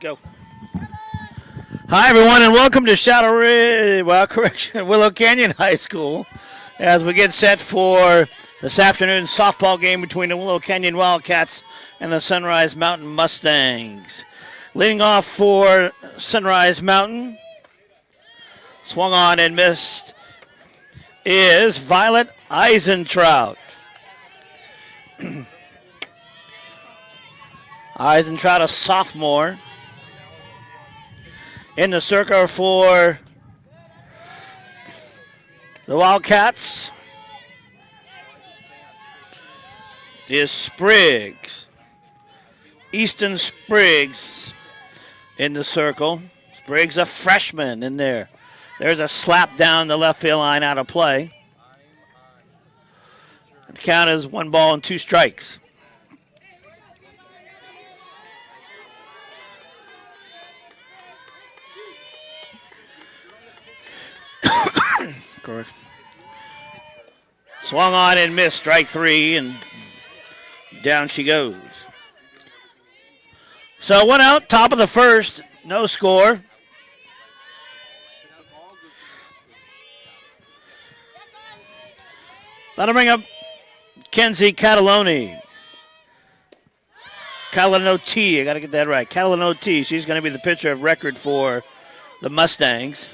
Go. Hi, everyone, and welcome to Willow Canyon High School as we get set for this afternoon's softball game between the Willow Canyon Wildcats and the Sunrise Mountain Mustangs. Leading off for Sunrise Mountain, swung on and missed, is Violet Eisentrout. Eisentrout, a sophomore. In the circle for the Wildcats is Spriggs. Easton Spriggs in the circle. Spriggs, a freshman in there. There's a slap down the left field line out of play. The count is 1 ball and 2 strikes. Correct. Swung on and missed, strike 3, and down she goes. So 1 out, top of the first, no score. That'll bring up Kenzie Cataloni. Catalano-T, I got to get that right. Catalano-T, she's going to be the pitcher of record for the Mustangs.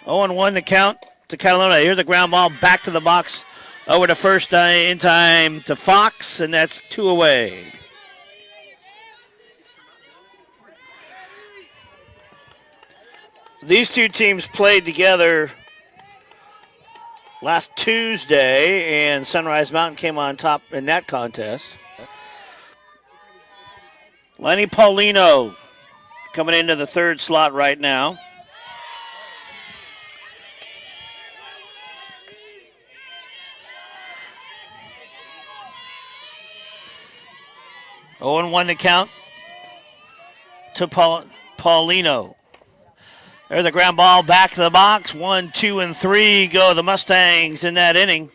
Oh, and 1 to count to Catalona. Here's a ground ball back to the box. Over to first in time to Fox, and that's 2 away. These two teams played together last Tuesday, and Sunrise Mountain came on top in that contest. Lenny Paulino coming into the third slot right now. Oh, and 1 to count to Paulino. There's a ground ball back to the box. 1, 2, and 3 go the Mustangs in that inning.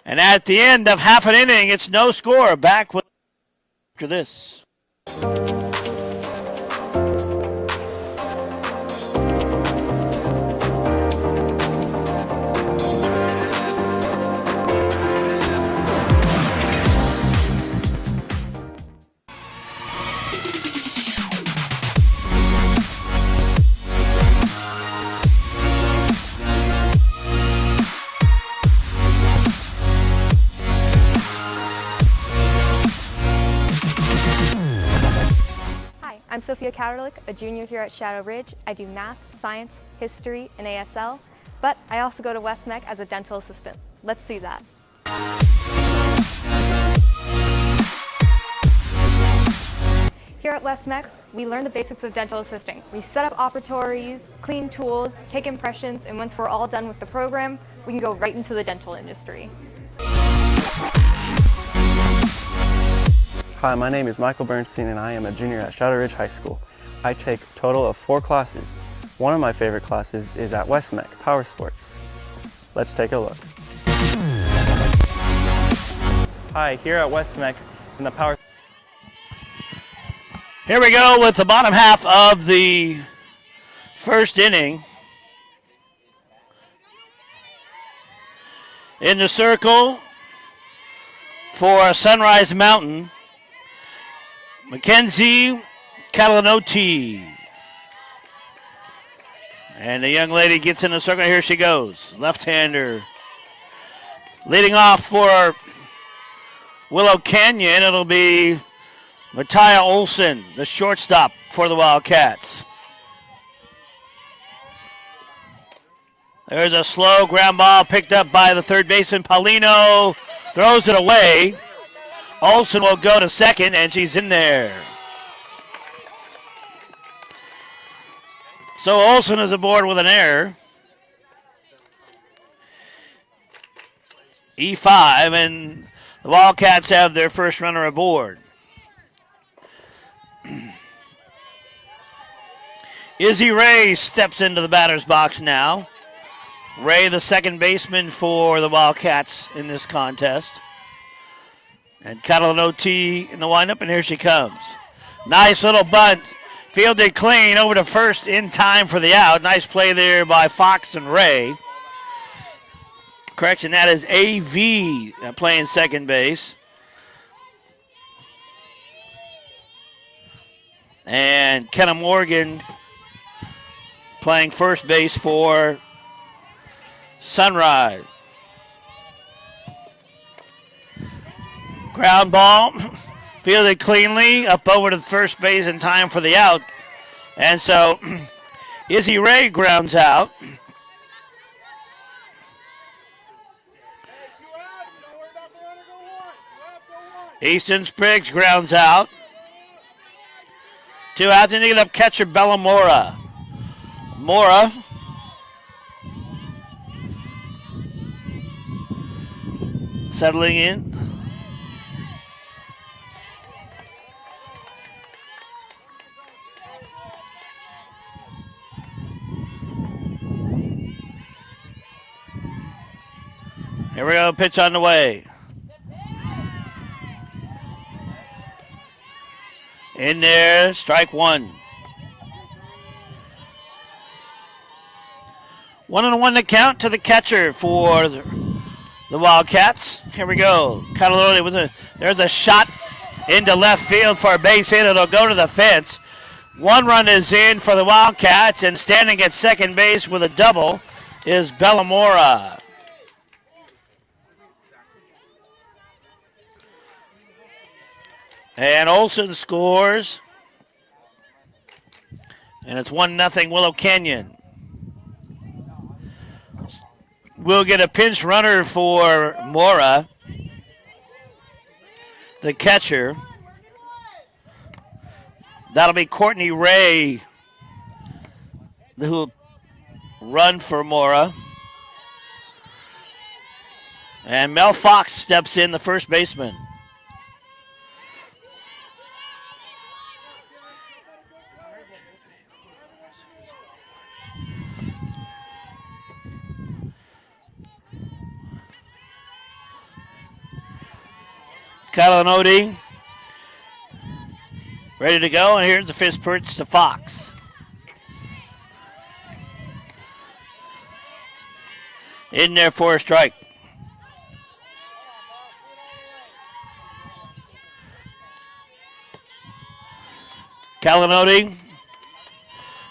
And at the end of half an inning, it's no score. Back with after this. I'm Sophia Kauderlich, a junior here at Shadow Ridge. I do math, science, history, and ASL, but I also go to West Mech as a dental assistant. Let's see that. Here at West Mech, we learn the basics of dental assisting. We set up operatories, clean tools, take impressions, and once we're all done with the program, we can go right into the dental industry. Hi, my name is Michael Bernstein and I am a junior at Shadow Ridge High School. I take a total of 4 classes. One of my favorite classes is at West Mech, Power Sports. Let's take a look. Hi, here at West Mech in the Power. Here we go with the bottom half of the first inning. In the circle for Sunrise Mountain, Mackenzie Catalanotti. And the young lady gets in the circle. Here she goes. Left-hander. Leading off for Willow Canyon, it'll be Mattia Olson, the shortstop for the Wildcats. There's a slow ground ball picked up by the third baseman. Paulino throws it away. Olson will go to second, and she's in there. So Olson is aboard with an error. E5, and the Wildcats have their first runner aboard. Izzy Ray steps into the batter's box now. Ray, the second baseman for the Wildcats in this contest. And Catalan OT in the windup, and here she comes. Nice little bunt. Fielded clean over to first in time for the out. Nice play there by Fox and Ray. Correction, that is AV playing second base. And Kenna Morgan playing first base for Sunrise. Ground ball, fielded cleanly, up over to first base in time for the out. And so Izzy Ray grounds out. Easton Spriggs grounds out. 2 outs, and they get up catcher Bella Mora. Mora settling in. Here we go, pitch on the way. In there, strike one. 1-1 to count to the catcher for the Wildcats. Here we go. Cataloni there's a shot into left field for a base hit. It'll go to the fence. 1 run is in for the Wildcats, and standing at second base with a double is Bellamora. And Olsen scores. And it's 1-0 Willow Canyon. We'll get a pinch runner for Mora, the catcher. That'll be Courtney Ray, who'll run for Mora. And Mel Fox steps in, the first baseman. Calanodi ready to go, and here's the fifth pitch to Fox. In there for a strike. Calanodi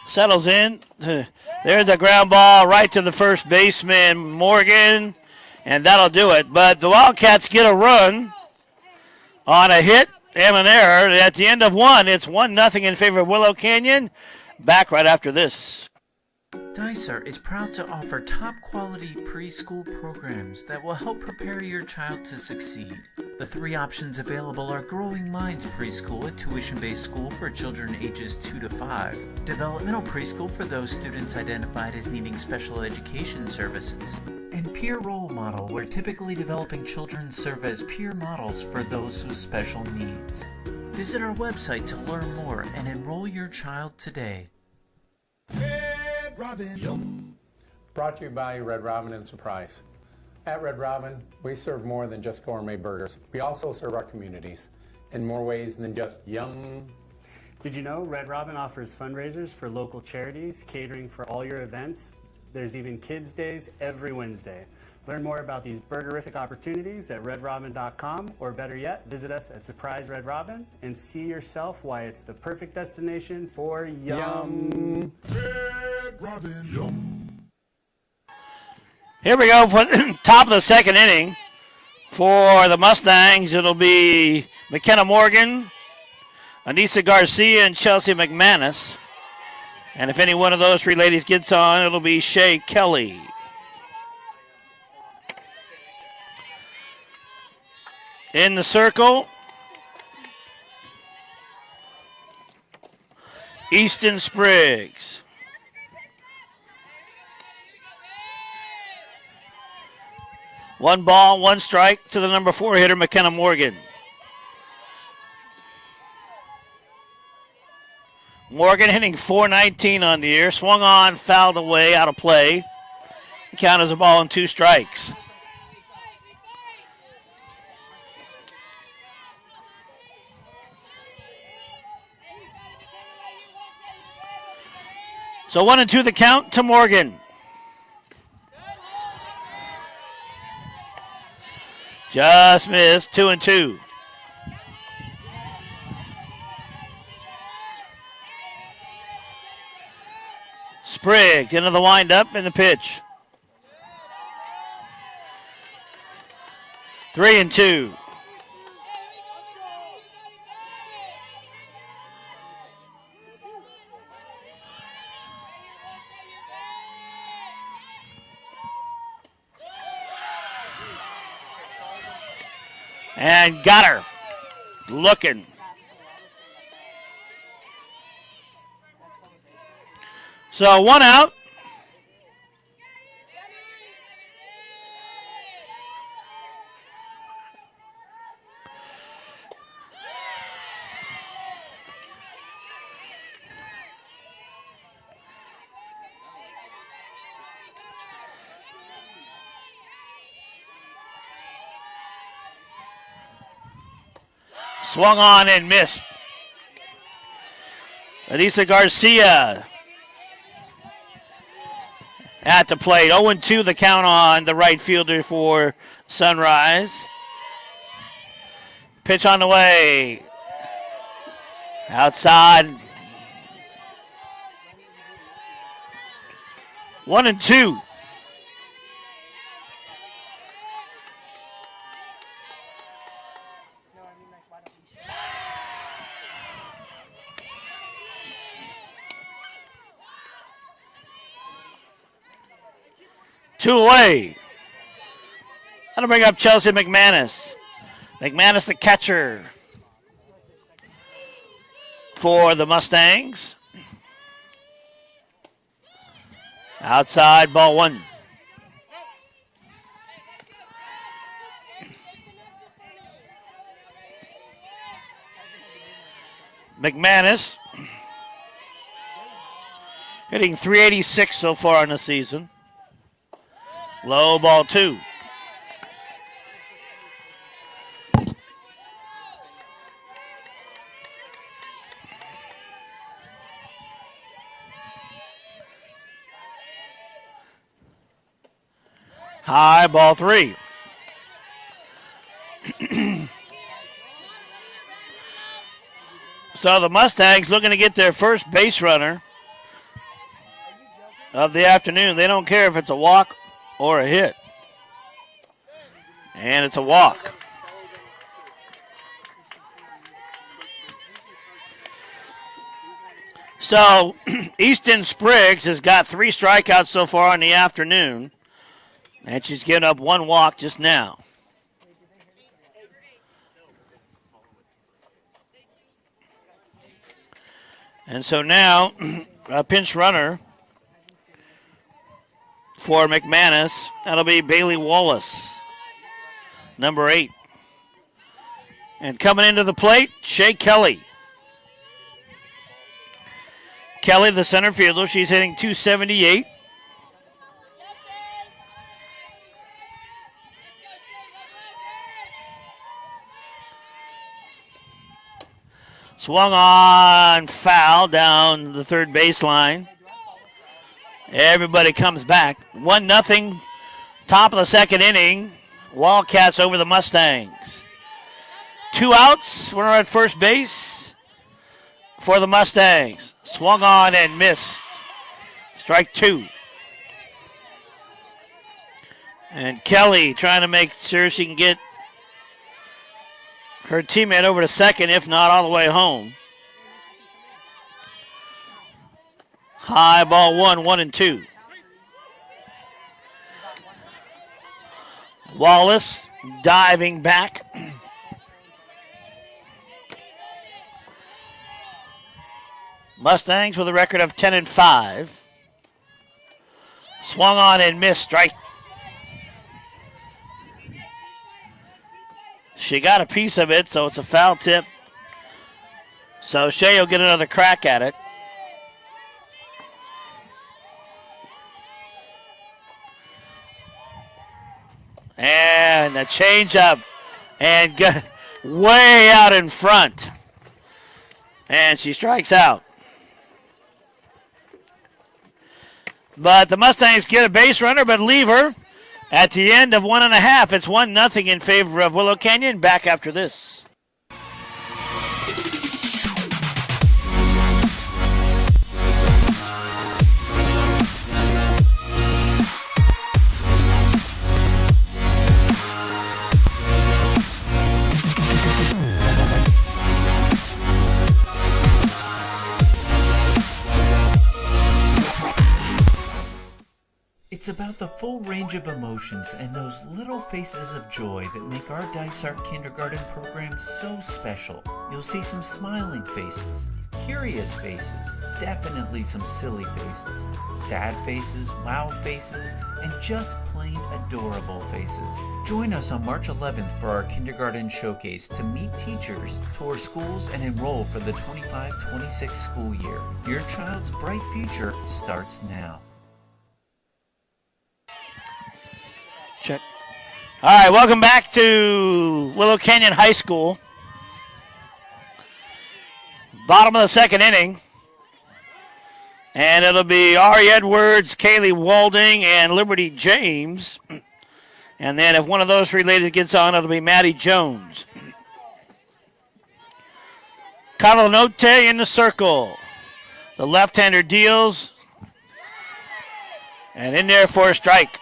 settles in. There's a ground ball right to the first baseman, Morgan, and that'll do it. But the Wildcats get a run on a hit and an error. At the end of one, it's 1-0 in favor of Willow Canyon. Back right after this. Dicer is proud to offer top-quality preschool programs that will help prepare your child to succeed. The 3 options available are Growing Minds Preschool, a tuition-based school for children ages 2 to 5, Developmental Preschool for those students identified as needing special education services, and Peer Role Model, where typically developing children serve as peer models for those with special needs. Visit our website to learn more and enroll your child today. Red Robin. Yum. Brought to you by Red Robin and Surprise. At Red Robin, we serve more than just gourmet burgers. We also serve our communities in more ways than just yum. Did you know Red Robin offers fundraisers for local charities, catering for all your events? There's even Kids Days every Wednesday. Learn more about these burgerific opportunities at redrobin.com, or better yet, visit us at Surprise Red Robin and see yourself why it's the perfect destination for yum. Red Robin. Yum. Here we go for the top of the second inning. For the Mustangs, it'll be McKenna Morgan, Anissa Garcia, and Chelsea McManus. And if any one of those 3 ladies gets on, it'll be Shay Kelly. In the circle, Easton Spriggs. One ball, 1 strike to the number 4 hitter, McKenna Morgan. Morgan hitting .419 on the year. Swung on, fouled away, out of play. Count as a ball and 2 strikes. So 1-2 the count to Morgan. Just missed. 2-2. Spriggs into the windup and the pitch. 3-2. And got her. Looking. So 1 out. Swung on and missed. Anissa Garcia at the plate. 0-2 the count on the right fielder for Sunrise. Pitch on the way. Outside. 1-2. Two away. That'll bring up Chelsea McManus. McManus, the catcher for the Mustangs. Outside, ball 1. McManus hitting .386 so far in the season. Low, ball 2. High, ball 3. So the Mustangs looking to get their first base runner of the afternoon. They don't care if it's a walk or a hit. And it's a walk. So Easton Spriggs has got 3 strikeouts so far in the afternoon. And she's given up 1 walk just now. And so now a pinch runner for McManus. That'll be Bailey Wallace, number 8. And coming into the plate, Shea Kelly. Kelly, the center fielder, she's hitting .278. Swung on, foul down the third baseline. Everybody comes back. 1-0, top of the second inning. Wildcats over the Mustangs. 2 outs. Runner at first base for the Mustangs. Swung on and missed. Strike 2. And Kelly trying to make sure she can get her teammate over to second, if not all the way home. High, ball 1, 1-2. Wallace diving back. Mustangs with a record of 10-5. Swung on and missed. Strike. She got a piece of it, so it's a foul tip. So Shea will get another crack at it. And a changeup. And way out in front. And she strikes out. But the Mustangs get a base runner, but leave her at the end of 1.5. It's 1-0 in favor of Willow Canyon. Back after this. It's about the full range of emotions and those little faces of joy that make our Dysart Kindergarten program so special. You'll see some smiling faces, curious faces, definitely some silly faces, sad faces, wow faces, and just plain adorable faces. Join us on March 11th for our kindergarten showcase to meet teachers, tour schools, and enroll for the 25-26 school year. Your child's bright future starts now. Check. All right, welcome back to Willow Canyon High School. Bottom of the second inning. And it'll be Ari Edwards, Kaylee Walding, and Liberty James. And then if one of those related gets on, it'll be Maddie Jones. Carlonote in the circle. The left-hander deals. And in there for a strike.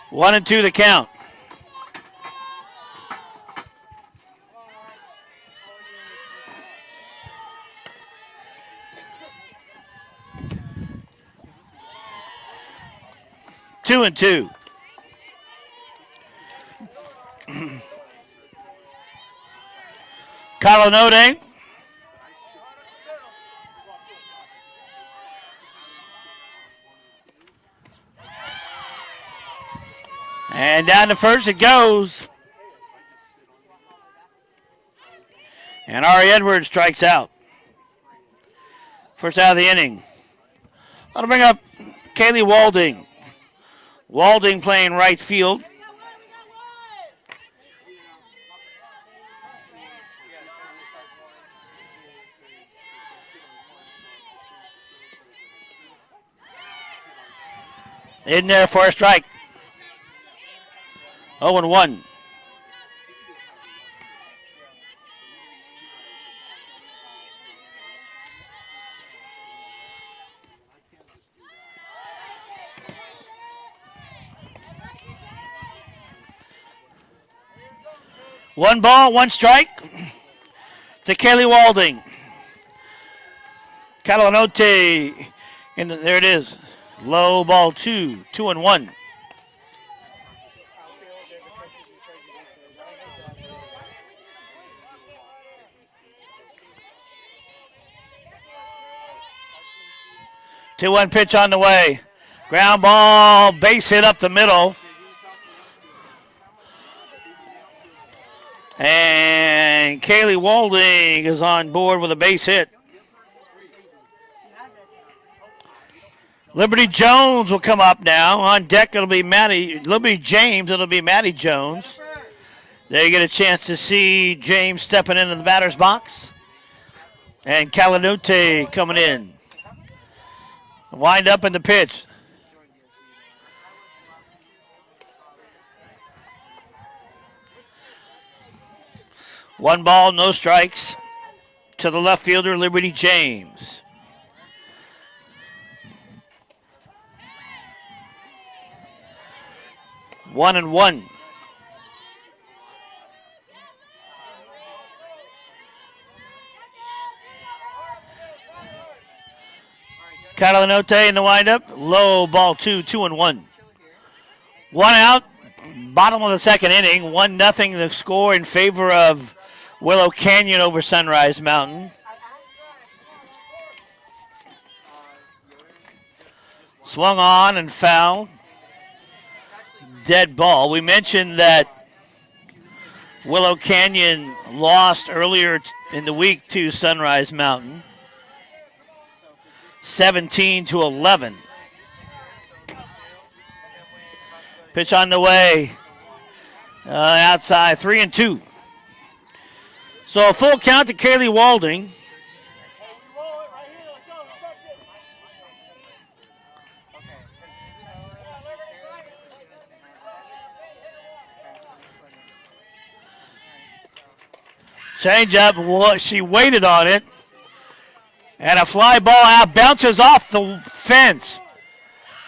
One and two the count. Two and two. Colonode. And down to first it goes. And Ari Edwards strikes out. First out of the inning. I'll bring up Kaylee Walding. Walding playing right field. In there for a strike. 0-1. One ball, one strike to Kaylee Walding. Calanote, and there it is. Low ball 2-1. Two-one pitch on the way. Ground ball, base hit up the middle. And Kaylee Walding is on board with a base hit. Liberty Jones will come up now. On deck, it'll be Liberty James. It'll be Maddie Jones. There you get a chance to see James stepping into the batter's box. And Calanote coming in. Wind up in the pitch. One ball, no strikes to the left fielder, Liberty James. 1-1. Catalanote in the windup. Low ball 2-1. One out. Bottom of the second inning. 1-0 the score in favor of Willow Canyon over Sunrise Mountain. Swung on and foul. dead ball. We mentioned that Willow Canyon lost earlier in the week to Sunrise Mountain, 17-11. Pitch on the way, outside, 3-2. So a full count to Kaylee Walding. Change up, she waited on it. And a fly ball out, bounces off the fence.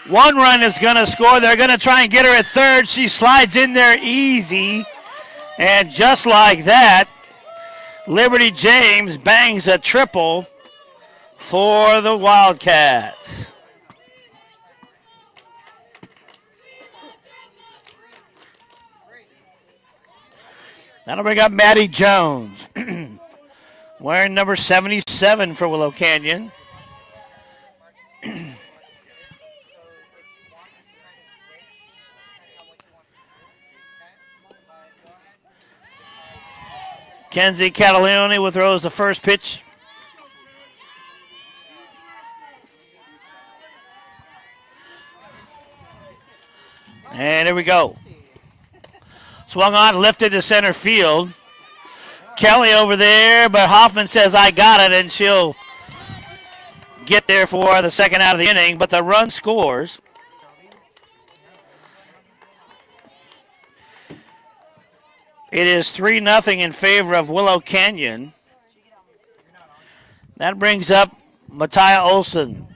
One run is going to score. They're going to try and get her at third. She slides in there easy. And just like that, Liberty James bangs a triple for the Wildcats. That'll bring up Maddie Jones, wearing number 77 for Willow Canyon. Kenzie Catalone will throw the first pitch. And here we go. Swung on, lifted to center field. Kelly over there, but Hoffman says, I got it, and she'll get there for the second out of the inning, but the run scores. It is 3-0 in favor of Willow Canyon. That brings up Matia Olsen.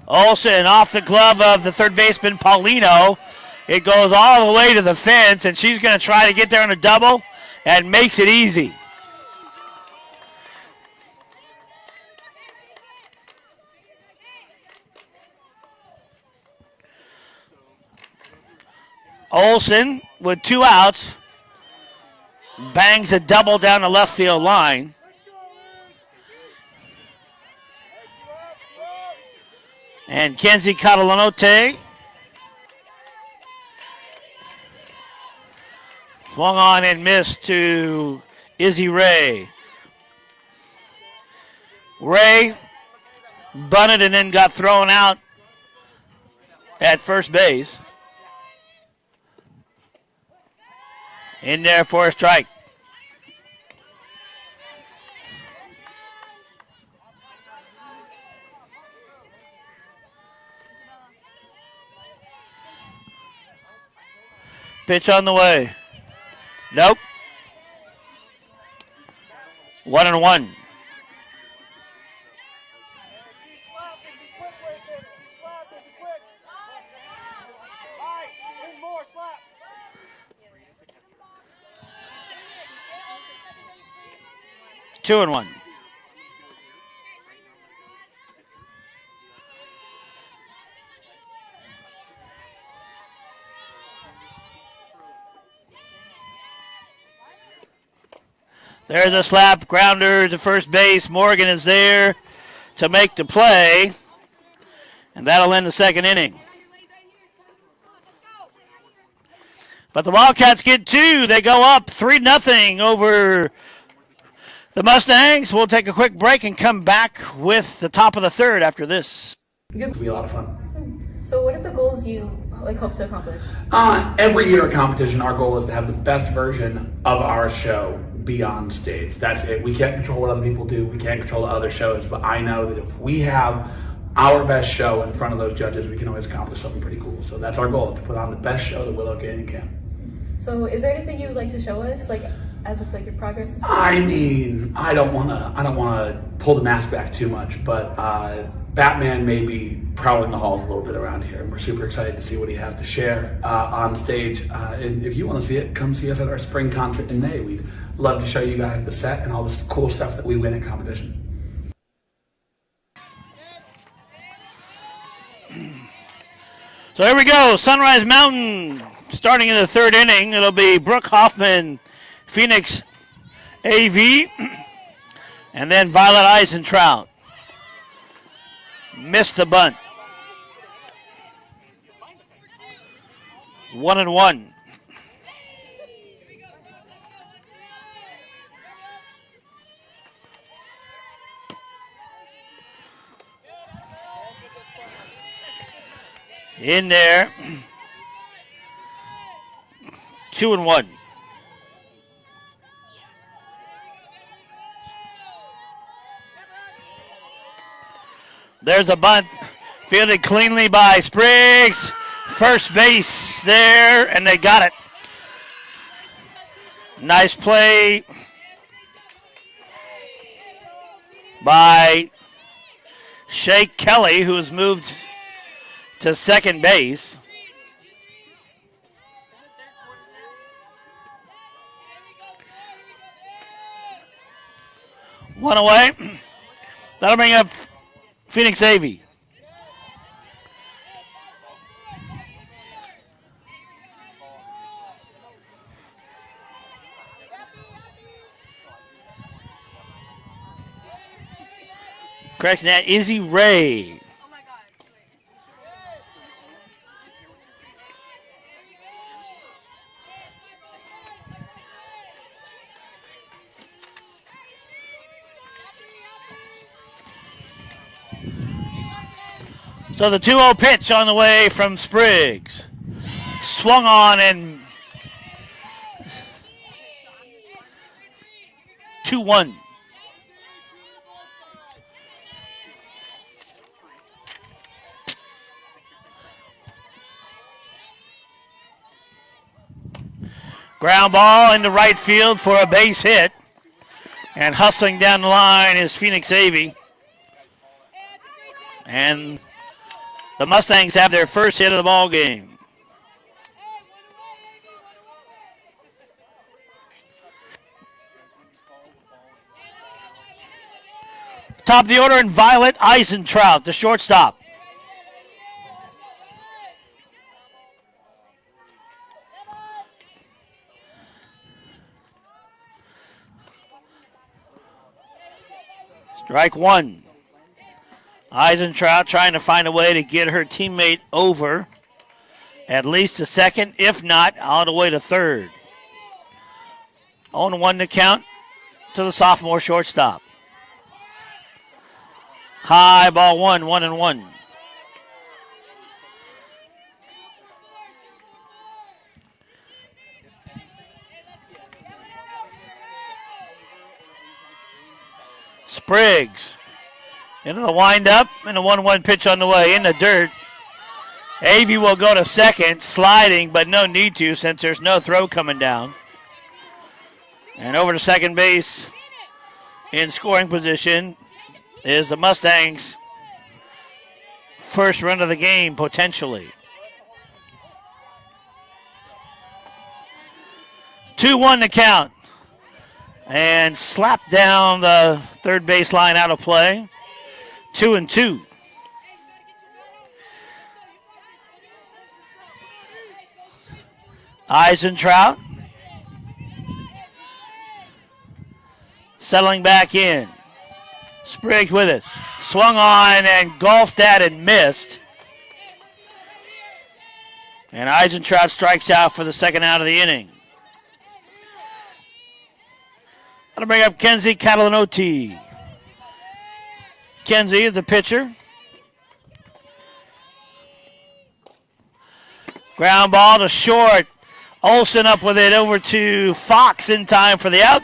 Olsen off the glove of the third baseman, Paulino. It goes all the way to the fence, and she's going to try to get there on a double and makes it easy. Olsen, with 2 outs, bangs a double down the left field line. And Kenzie Catalanote swung on and missed to Izzy Ray. Ray bunted and then got thrown out at first base. In there for a strike. Pitch on the way. Nope. 1-1. Two and 1. There's a slap grounder to first base. Morgan is there to make the play, and that'll end the second inning. But the Wildcats get 2. They go up 3-0 over the Mustangs. We'll take a quick break and come back with the top of the third after this. It'll be a lot of fun. So what are the goals you hope to accomplish? Every year at competition, our goal is to have the best version of our show be on stage. That's it. We can't control what other people do. We can't control the other shows, but I know that if we have our best show in front of those judges, we can always accomplish something pretty cool. So that's our goal, is to put on the best show that Willow Canyon can. So is there anything you would like to show us, like as of like your progress and stuff? I mean, I don't wanna pull the mask back too much, but Batman may be prowling the halls a little bit around here, and we're super excited to see what he has to share on stage. And if you want to see it, come see us at our spring concert in May. We'd love to show you guys the set and all this cool stuff that we win at competition. So here we go. Sunrise Mountain starting in the third inning, it'll be Brooke Hoffman, Phoenix AV, and then Violet Eisentrout. Missed the bunt. 1-1. In there. 2-1. There's a bunt fielded cleanly by Spriggs. First base there, and they got it. Nice play by Shake Kelly, who has moved to second base. One away. That'll bring up Phoenix AV. Correction that, Izzy Ray. So the 2-0 pitch on the way from Spriggs. Swung on and 2-1. Ground ball into right field for a base hit. And hustling down the line is Phoenix AV. And the Mustangs have their first hit of the ball game. Top of the order in Violet Eisentrout, the shortstop. Strike one. Eisentrout trying to find a way to get her teammate over at least to second, if not, all the way to third. 0-1 to count to the sophomore shortstop. High ball one, 1-1. Spriggs into the windup and a 1-1 pitch on the way in the dirt. AV will go to second, sliding, but no need to since there's no throw coming down. And over to second base in scoring position is the Mustangs' first run of the game, potentially. 2-1 to count. And slap down the third base line out of play. 2-2. Eisentrout settling back in. Spriggs with it. Swung on and golfed at and missed. And Eisentrout strikes out for the second out of the inning. That'll bring up Kenzie Catalanotti. Kenzie is the pitcher. Ground ball to short. Olsen up with it over to Fox in time for the out.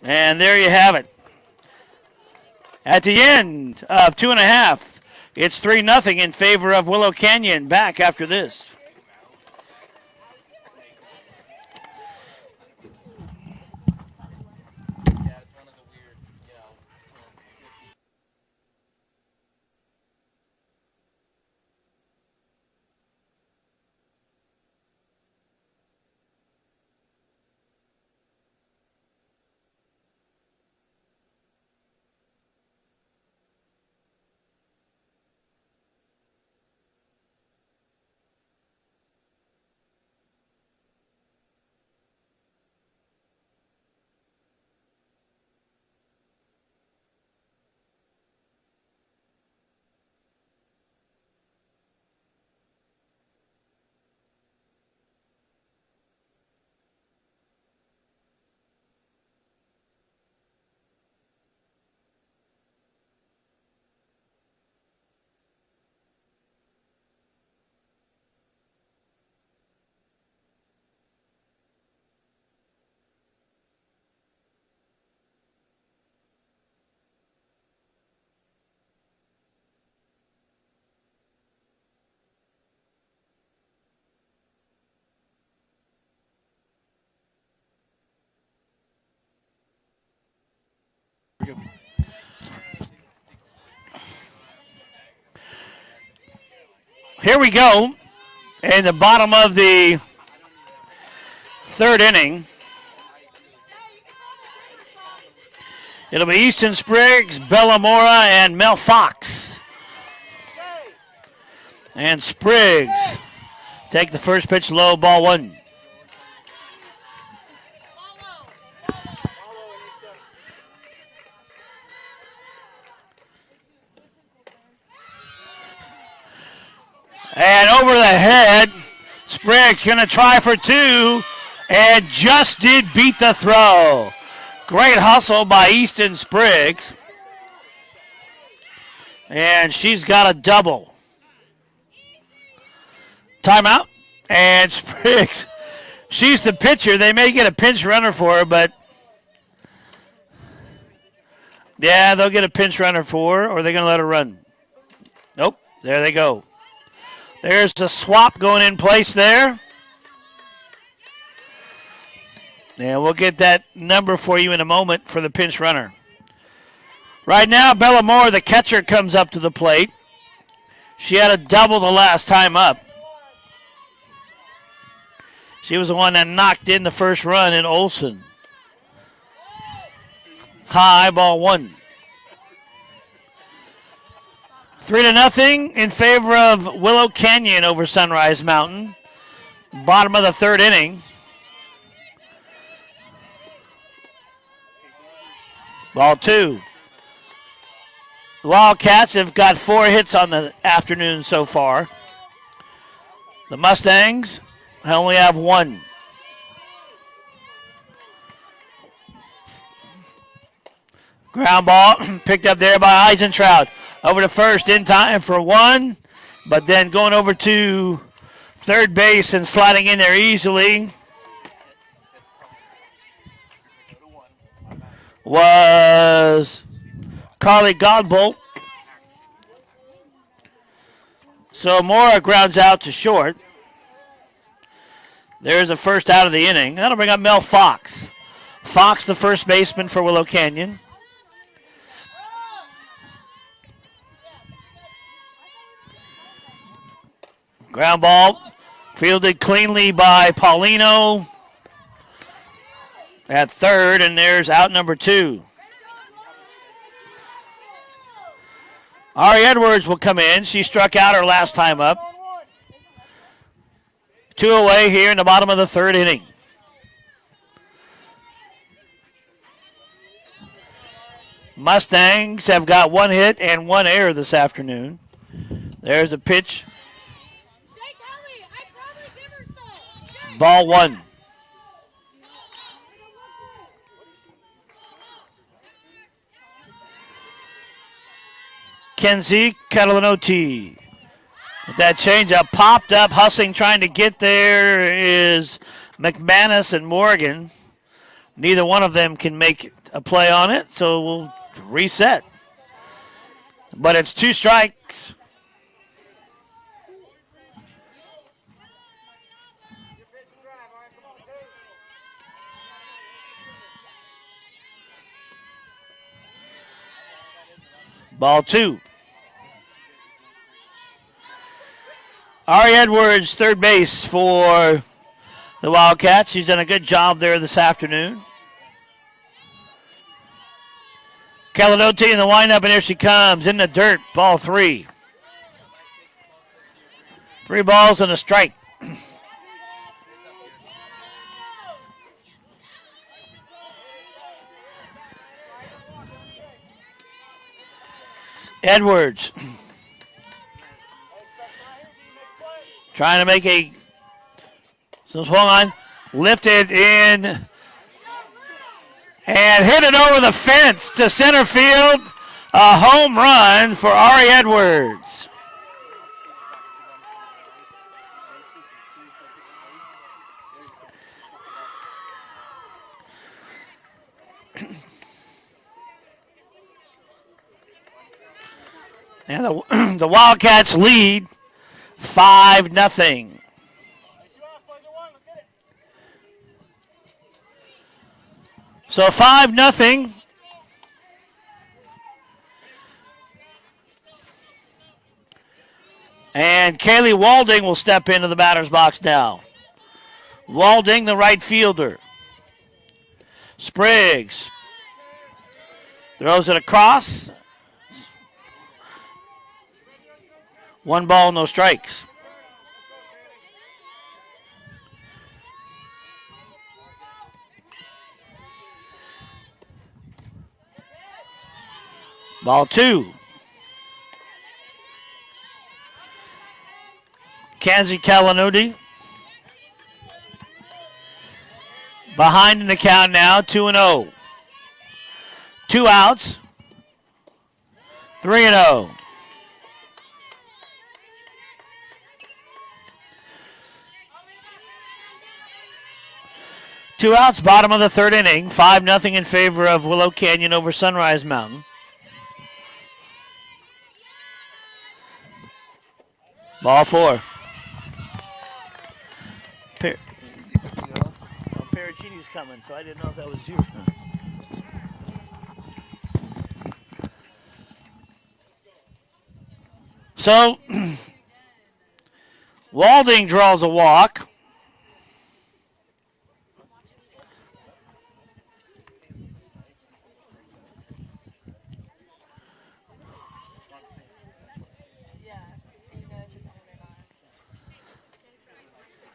And there you have it. At the end of 2.5, it's 3-0 in favor of Willow Canyon. Back after this. Here we go. In the bottom of the third inning. It'll be Easton Spriggs, Bella Mora, and Mel Fox. And Spriggs take the first pitch low, ball one. And over the head, Spriggs going to try for two, and just did beat the throw. Great hustle by Easton Spriggs. And she's got a double. Timeout. And Spriggs, she's the pitcher. They may get a pinch runner for her, but yeah, they'll get a pinch runner for her, or they're going to let her run. Nope, there they go. There's the swap going in place there. And we'll get that number for you in a moment for the pinch runner. Right now, Bella Moore, the catcher, comes up to the plate. She had a double the last time up. She was the one that knocked in the first run in Olson. High, ball one. 3-0 in favor of Willow Canyon over Sunrise Mountain. Bottom of the third inning. Ball two. The Wildcats have got 4 hits on the afternoon so far. The Mustangs only have 1. Ground ball picked up there by Eisentrout. Over to first in time for 1, but then going over to third base and sliding in there easily was Carly Godbolt. So Mora grounds out to short. There's a first out of the inning. That'll bring up Mel Fox. Fox, the first baseman for Willow Canyon. Ground ball fielded cleanly by Paulino at third, and there's out number 2. Ari Edwards will come in. She struck out her last time up. 2 away here in the bottom of the third inning. Mustangs have got 1 hit and 1 error this afternoon. There's a pitch. Ball 1. Kenzie Catalanotti. With that changeup popped up, hustling, trying to get there is McManus and Morgan. Neither one of them can make a play on it, so we'll reset. But it's 2 strikes. Ball 2. Ari Edwards, third base for the Wildcats. She's done a good job there this afternoon. Caladoti in the windup, and here she comes in the dirt. Ball 3. 3 balls and a strike. Edwards trying to make a swung on, lifted in, and hit it over the fence to center field. A home run for Ari Edwards. And the Wildcats lead 5-0. So 5-0. And Kaylee Walding will step into the batter's box now. Walding, the right fielder. Spriggs throws it across. 1 ball, no strikes. Ball 2. Kenzie Kalinudi behind in the count now, 2-0. 2 outs, 3-0. Two outs, bottom of the 3rd inning. 5-0 in favor of Willow Canyon over Sunrise Mountain. Ball 4. Pericini's coming, so I didn't know if that was you. So, Walding draws a walk.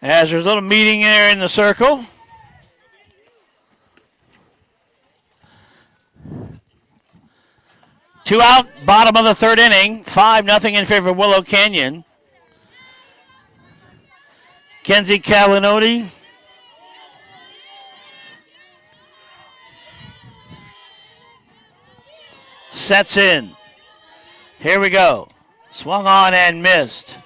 As there's a little meeting there in the circle. Two out, bottom of the 3rd inning. 5-0 in favor of Willow Canyon. Kenzie Kalinodi. Sets in. Here we go. Swung on and missed.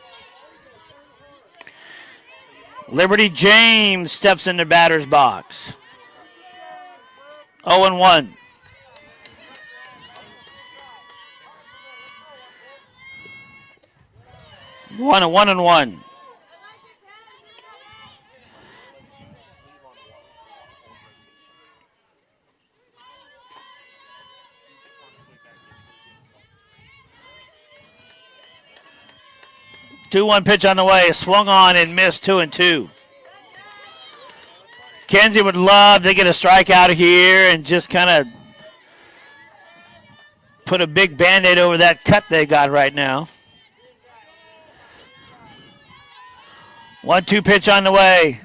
Liberty James steps in the batter's box. 0-1. One and one. Two-one pitch on the way. Swung on and missed. 2-2. Kenzie would love to get a strikeout here and just kind of put a big Band-Aid over that cut they got right now. 1-2 pitch on the way.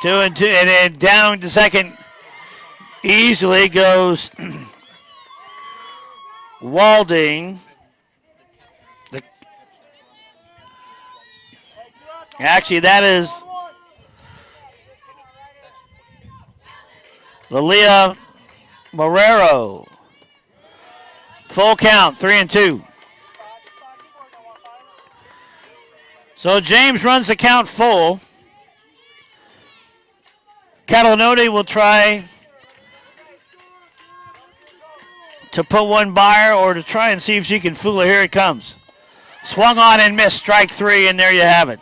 2-2, and then down to second. Easily goes Walding. Actually, that is Lilia Marrero. Full count, 3-2. So James runs the count full. Catalanote will try to put one by her or to try and see if she can fool her. Here it comes. Swung on and missed. Strike 3, and there you have it.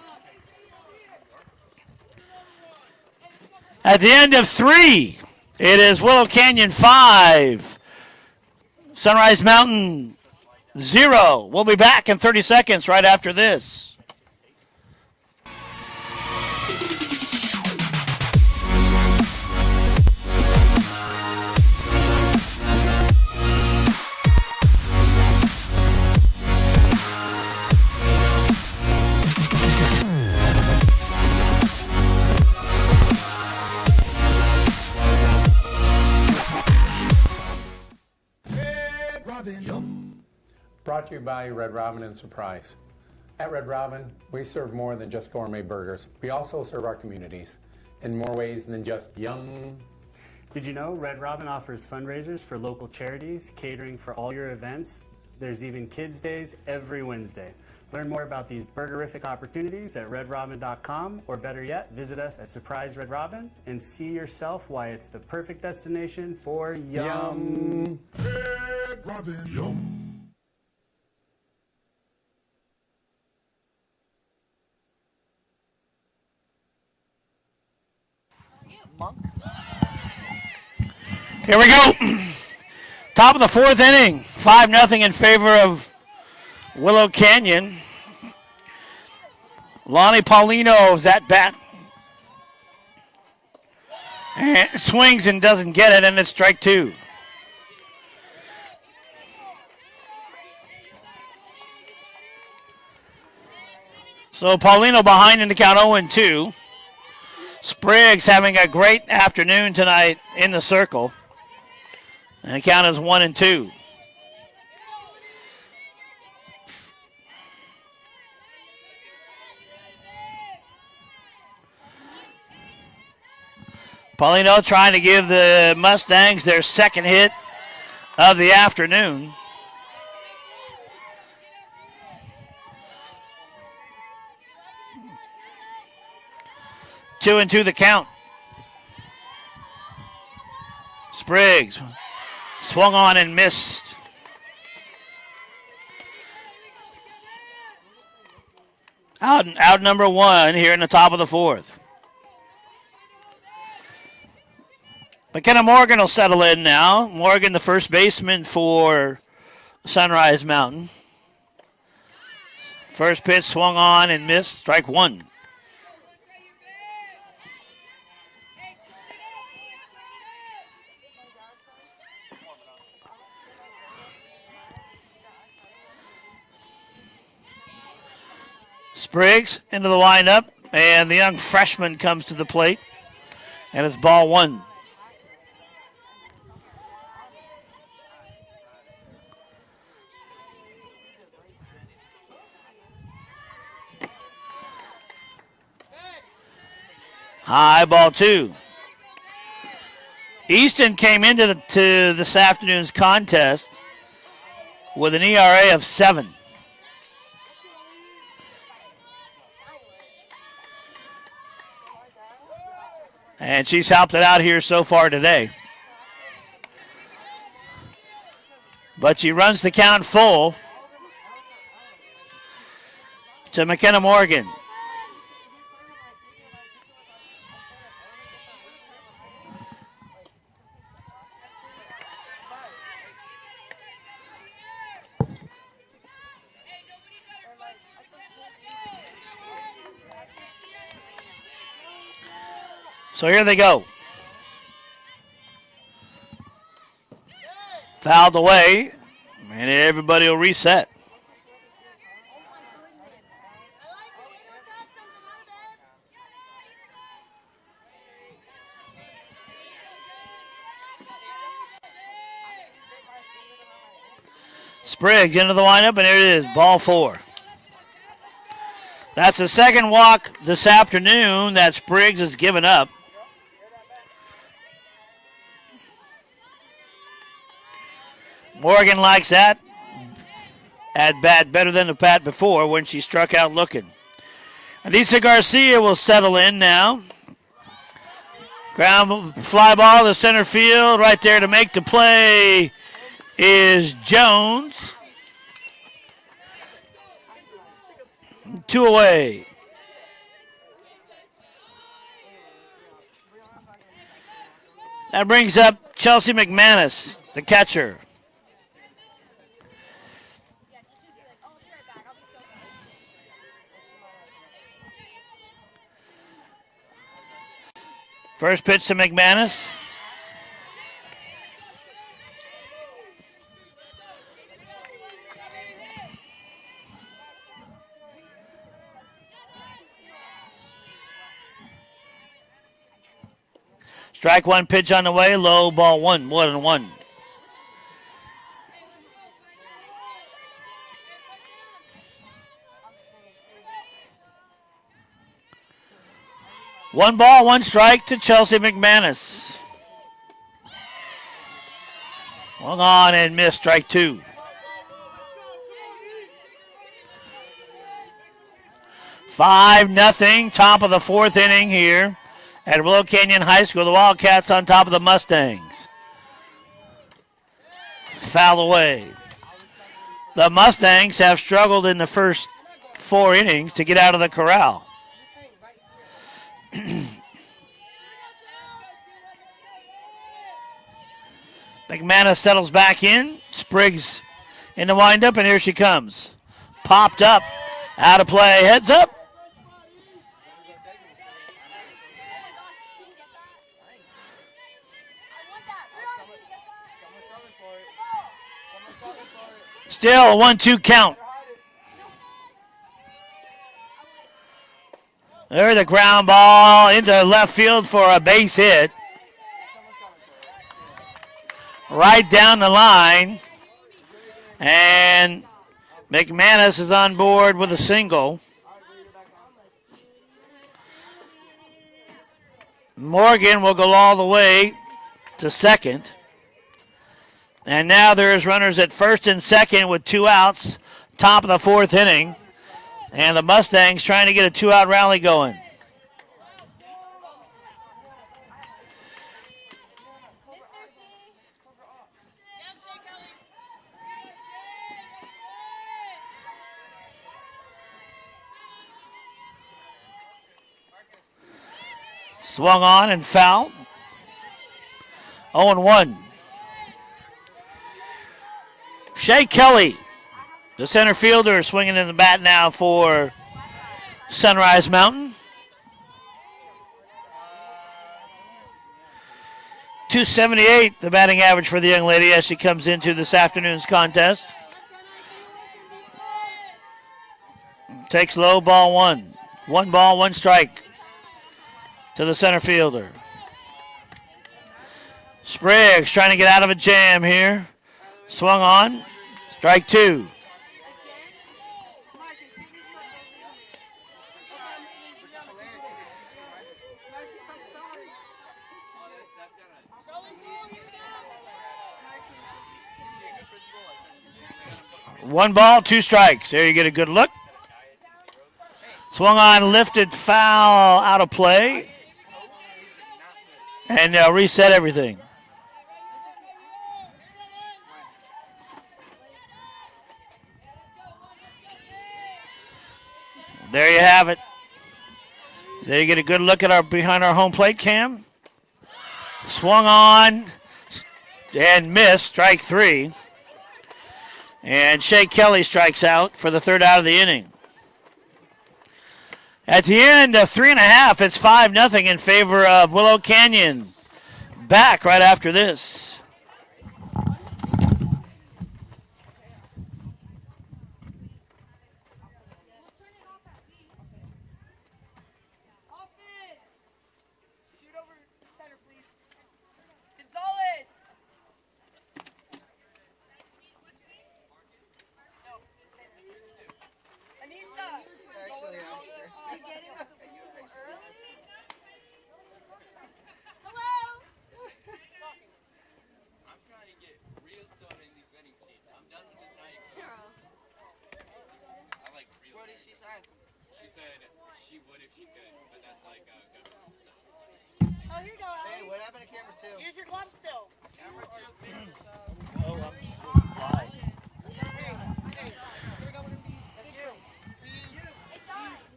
At the end of 3, it is Willow Canyon 5, Sunrise Mountain 0. We'll be back in 30 seconds right after this. Brought to you by Red Robin and Surprise. At Red Robin, we serve more than just gourmet burgers. We also serve our communities in more ways than just yum. Did you know Red Robin offers fundraisers for local charities, catering for all your events? There's even kids' days every Wednesday. Learn more about these burgerific opportunities at redrobin.com, or better yet, visit us at Surprise Red Robin and see yourself why it's the perfect destination for yum. Red Robin, yum. Here we go. Top of the 4th inning. 5-0 in favor of Willow Canyon. Lonnie Paulino's at bat. And swings and doesn't get it, and it's strike 2. So Paulino behind in the count 0-2. Spriggs having a great afternoon tonight in the circle. And the count is 1-2. Paulino trying to give the Mustangs their second hit of the afternoon. Two and two the count. Spriggs swung on and missed. Out number 1 here in the top of the 4th. McKenna Morgan will settle in now. Morgan, the first baseman for Sunrise Mountain. First pitch swung on and missed. Strike 1. Spriggs into the lineup, and the young freshman comes to the plate, and it's ball 1. High ball 2. Easton came into this afternoon's contest with an ERA of 7. And she's helped it out here so far today. But she runs the count full to McKenna Morgan. So here they go. Fouled away, and everybody will reset. Spriggs into the lineup, and there it is, ball 4. That's the second walk this afternoon that Spriggs has given up. Morgan likes that at bat better than the bat before when she struck out looking. Anissa Garcia will settle in now. Ground fly ball to center field. Right there to make the play is Jones. 2 away. That brings up Chelsea McManus, the catcher. First pitch to McManus. Strike 1 pitch on the way, low, ball 1, 1-1. One ball, 1 strike to Chelsea McManus. Swung on and missed, strike 2. Five nothing, top of the 4th inning here at Willow Canyon High School. The Wildcats on top of the Mustangs. Foul away. The Mustangs have struggled in the first 4 innings to get out of the corral. McManus settles back in. Spriggs in the windup, and here she comes. Popped up, out of play, heads up. Still a 1-2 count. There's the ground ball into left field for a base hit. Right down the line. And McManus is on board with a single. Morgan will go all the way to second. And now there's runners at first and second with 2 outs, top of the 4th inning. And the Mustangs trying to get a 2-out rally going. Swung on and foul. 0-1. Shea Kelly, the center fielder, swinging in the bat now for Sunrise Mountain. 278, the batting average for the young lady as she comes into this afternoon's contest. Takes low, ball 1. 1 ball, 1 strike to the center fielder. Spriggs trying to get out of a jam here. Swung on. Strike 2. One ball, 2 strikes. There you get a good look. Swung on, lifted, foul, out of play. And they'll reset everything. There you have it. There you get a good look at our behind our home plate cam. Swung on and missed, strike 3. And Shea Kelly strikes out for the 3rd out of the inning. At the end of 3.5, it's 5-0 in favor of Willow Canyon. Back right after this.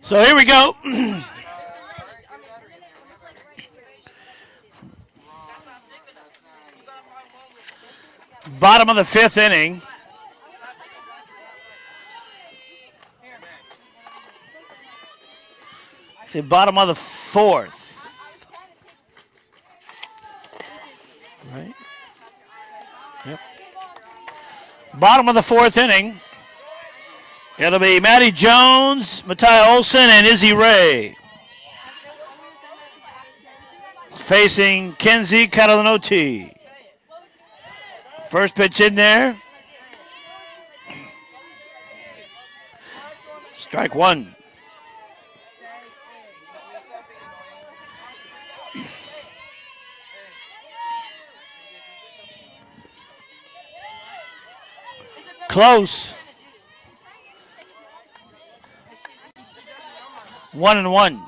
So here we go. Bottom of the 5th inning. Say bottom of the 4th. Right? Yep. Bottom of the 4th inning. It'll be Maddie Jones, Matia Olson, and Izzy Ray. Facing Kenzie Catalanotti. First pitch in there. Strike 1. Close. 1-1.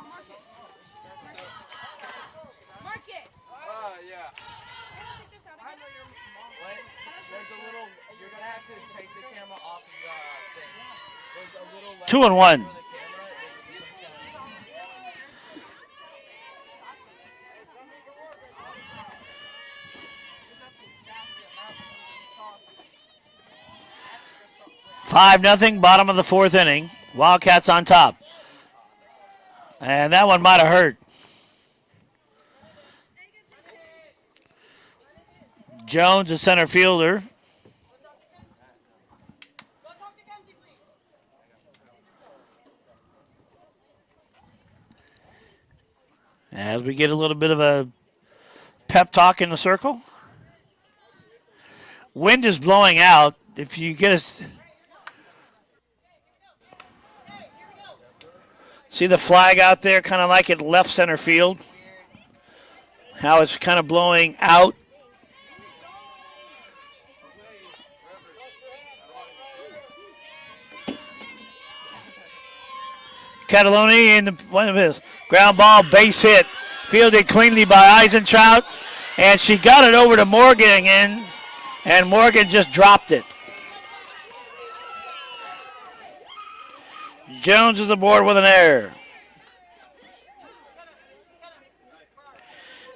Two and one. Five nothing, bottom of the 4th inning. Wildcats on top. And that one might have hurt. Jones, the center fielder. As we get a little bit of a pep talk in the circle. Wind is blowing out. If you get us, see the flag out there, kind of like at left center field. How it's kind of blowing out. Cataloni in one of his ground ball, base hit, fielded cleanly by Eisentrout, and she got it over to Morgan again, and Morgan just dropped it. Jones is aboard with an error.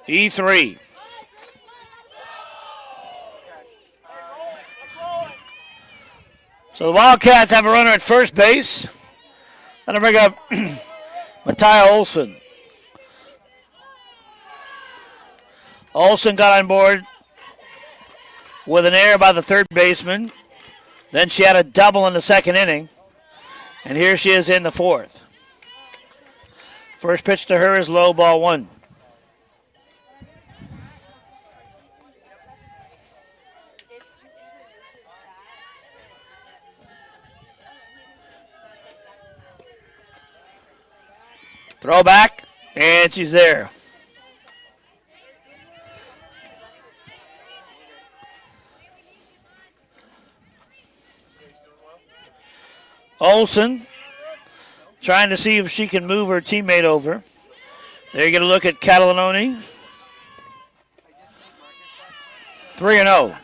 E3. So the Wildcats have a runner at first base. That'll bring up Matthias Olson. Olson got on board with an error by the third baseman. Then she had a double in the second inning. And here she is in the fourth. First pitch to her is low, ball one. Throw back, and she's there. Olson trying to see if she can move her teammate over. There you get a look at Cataloni. 3-0.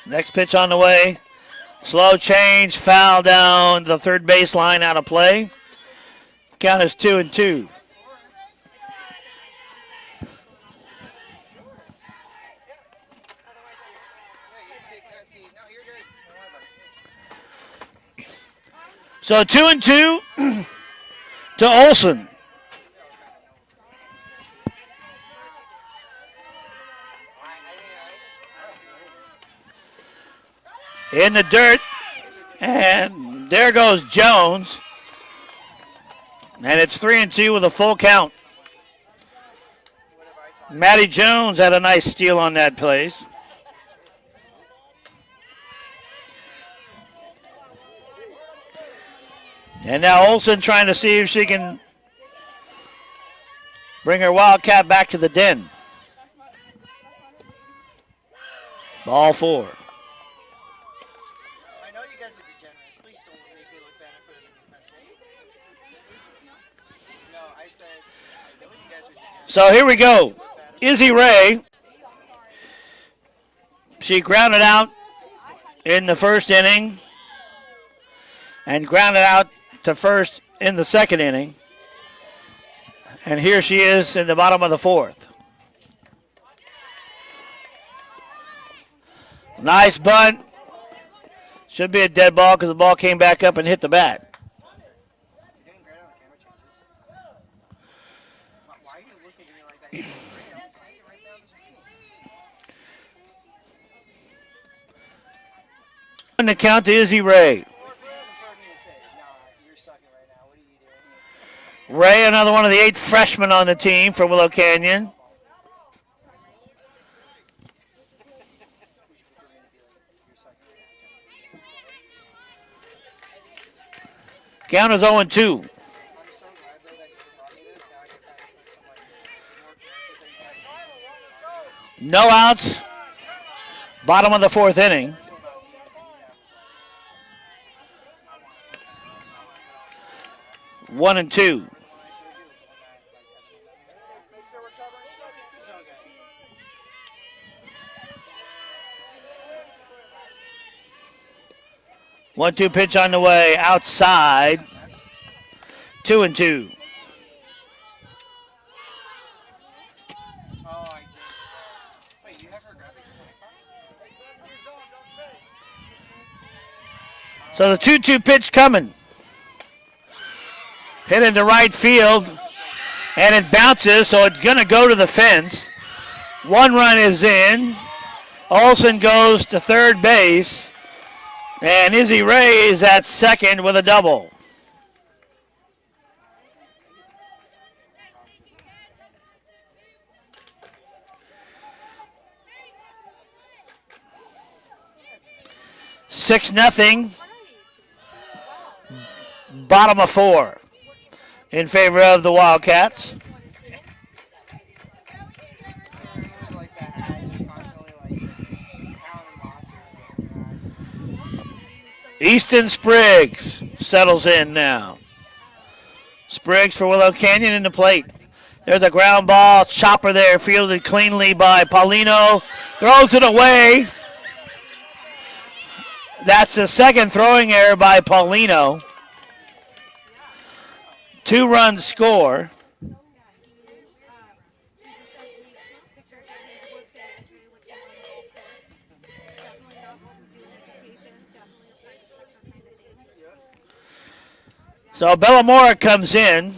Next pitch on the way. Slow change, foul down the third baseline, out of play. Count is 2-2. So 2-2 to Olson. In the dirt, and there goes Jones. And it's 3-2 with a full count. Maddie Jones had a nice steal on that place. And now Olson trying to see if she can bring her Wildcat back to the den. Ball four. So here we go. Izzy Ray. She grounded out in the first inning and grounded out to first in the second inning. And here she is in the bottom of the fourth. Nice bunt. Should be a dead ball because the ball came back up and hit the bat. And the count to Izzy Ray. Ray, another one of the 8 freshmen on the team for Willow Canyon. Count is 0-2. No outs. Bottom of the fourth inning. One and two. 1-2 pitch on the way outside. 2-2. So the 2-2 pitch coming. Hit into right field. And it bounces, so it's going to go to the fence. 1 run is in. Olson goes to third base. And Izzy Ray is at second with a double. Six nothing. Bottom of 4 in favor of the Wildcats. Easton Spriggs settles in now. Spriggs for Willow Canyon in the plate. There's a ground ball. Chopper there, fielded cleanly by Paulino. Throws it away. That's the second throwing error by Paulino. 2-run score. So Bellamora comes in.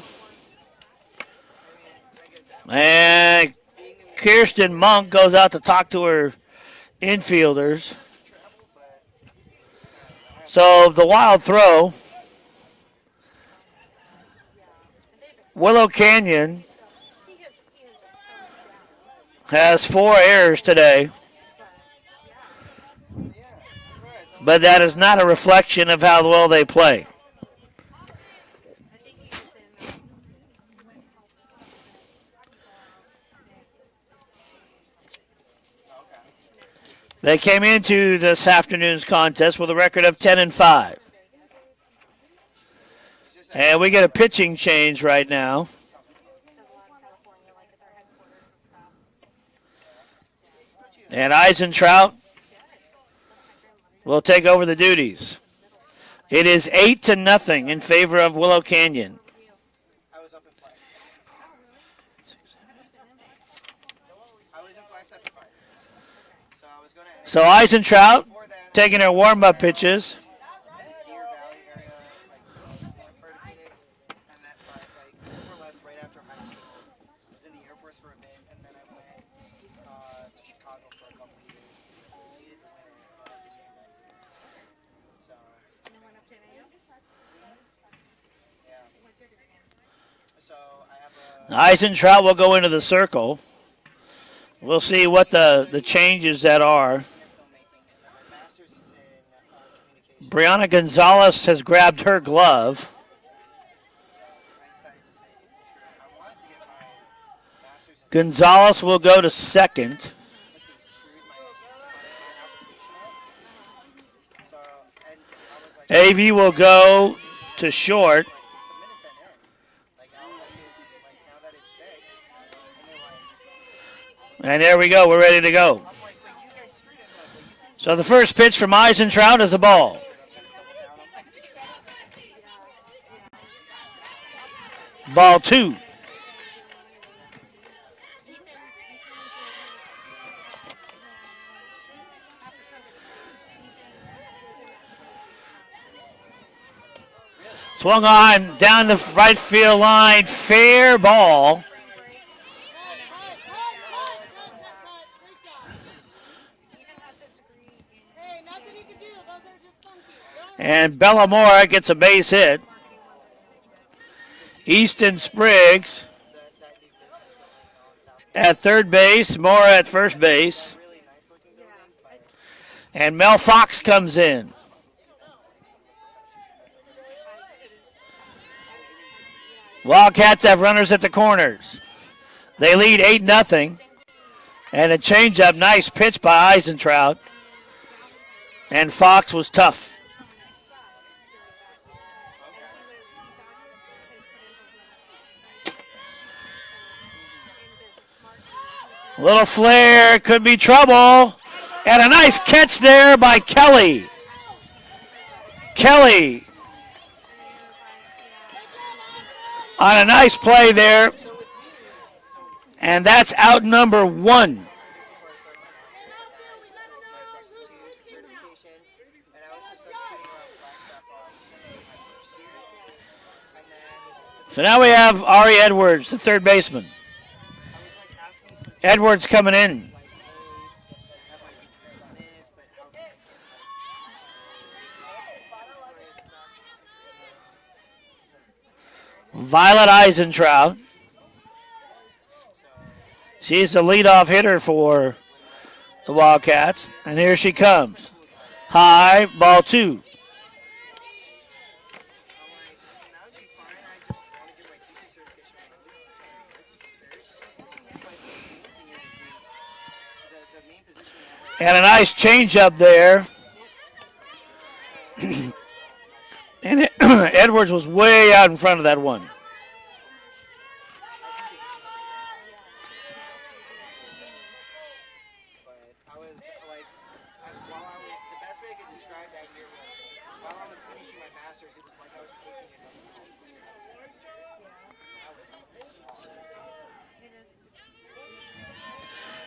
And Kirsten Monk goes out to talk to her infielders. So the wild throw. Willow Canyon has 4 errors today. But that is not a reflection of how well they play. They came into this afternoon's contest with a record of 10-5. And we get a pitching change right now. And Eisentrout will take over the duties. It is 8-0 in favor of Willow Canyon. So Eisentrout taking her warm-up pitches. Eisentrout will go into the circle. We'll see what the changes that are. Brianna Gonzalez has grabbed her glove. Gonzalez will go to second. AV will go to short. And there we go. We're ready to go. So the first pitch from Eisentrout is a ball. Ball 2. Swung on down the right field line. Fair ball. And Bellamora gets a base hit. Easton Spriggs at third base, Mora at first base. And Mel Fox comes in. Wildcats have runners at the corners. They lead 8-0. And a changeup, nice pitch by Eisentrout. And Fox was tough. Little flare, could be trouble. And a nice catch there by Kelly. Kelly on a nice play there. And that's out number 1. So now we have Ari Edwards, the third baseman. Edwards coming in. Violet Eisentrout. She's the leadoff hitter for the Wildcats. And here she comes. High, ball 2. And a nice changeup there. And Edwards was way out in front of that one.